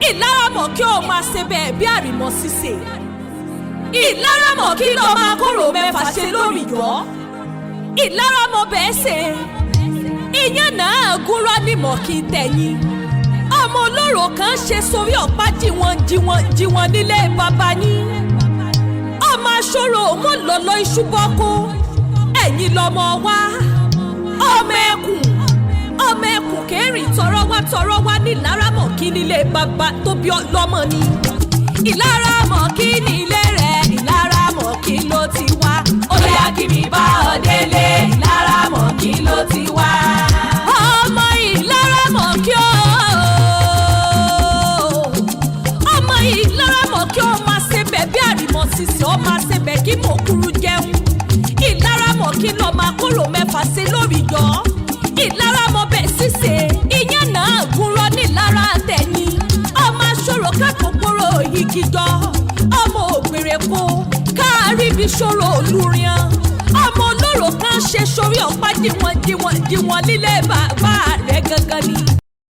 Ìlara mọ̀ kí o máa ṣe bẹ́ẹ̀ bí àrìmọ́ ṣíṣe. Ìlara mọ̀ kí lọ máa kóró mẹ́fà ṣe lórí yọ. Ìlara mọ̀ bẹ́ẹ̀ ṣe. Ìyẹn náà gúnra ní mọ̀ kí n tẹ̀yìn. Ọmọ olóró kan ṣe sórí ọ̀pá jíwọn nílé bàbá yín. Ọmọ aṣọ́rò mọ̀ lọ́lọ́ iṣu bọ́kú. Ẹ̀yin lọmọ wá. Ọmọ ẹkùn kẹrin tọrọ wá ní Ìlara mọ̀ kí nílé bàbá tó bí ọlọ́mọ ni. Ìlara mọ̀ kí nílé rẹ̀, Ìlara mọ̀ kí ló ti wá. Ó yá kí mi bá ọ délé, Ìlara mọ̀ kí ló ti wá. Ọmọ Ìlara mọ̀ kí ó. Ọmọ Ìlara mọ̀ kí ó máa ṣe bẹ̀ bí àrìmọ́ sísè, ó máa ṣe bẹ̀ kí mòkúrú jẹun. Ìlara mọ̀ kí lọ máa kóró mẹ́fà sí lórí yọ. Ìlara mọ̀ bẹ̀ sísè, ìyẹn náà gúnrọ́ ní Ìlara tẹ̀yìn. Ọmọ aṣọ́rò kákòkòrò igi jọ. Ọmọ ògbèrè kó káàrí bí ṣòro olúrin. Ọmọ olóró kan ṣe sórí ọ̀pá jíwọn nílé bàbá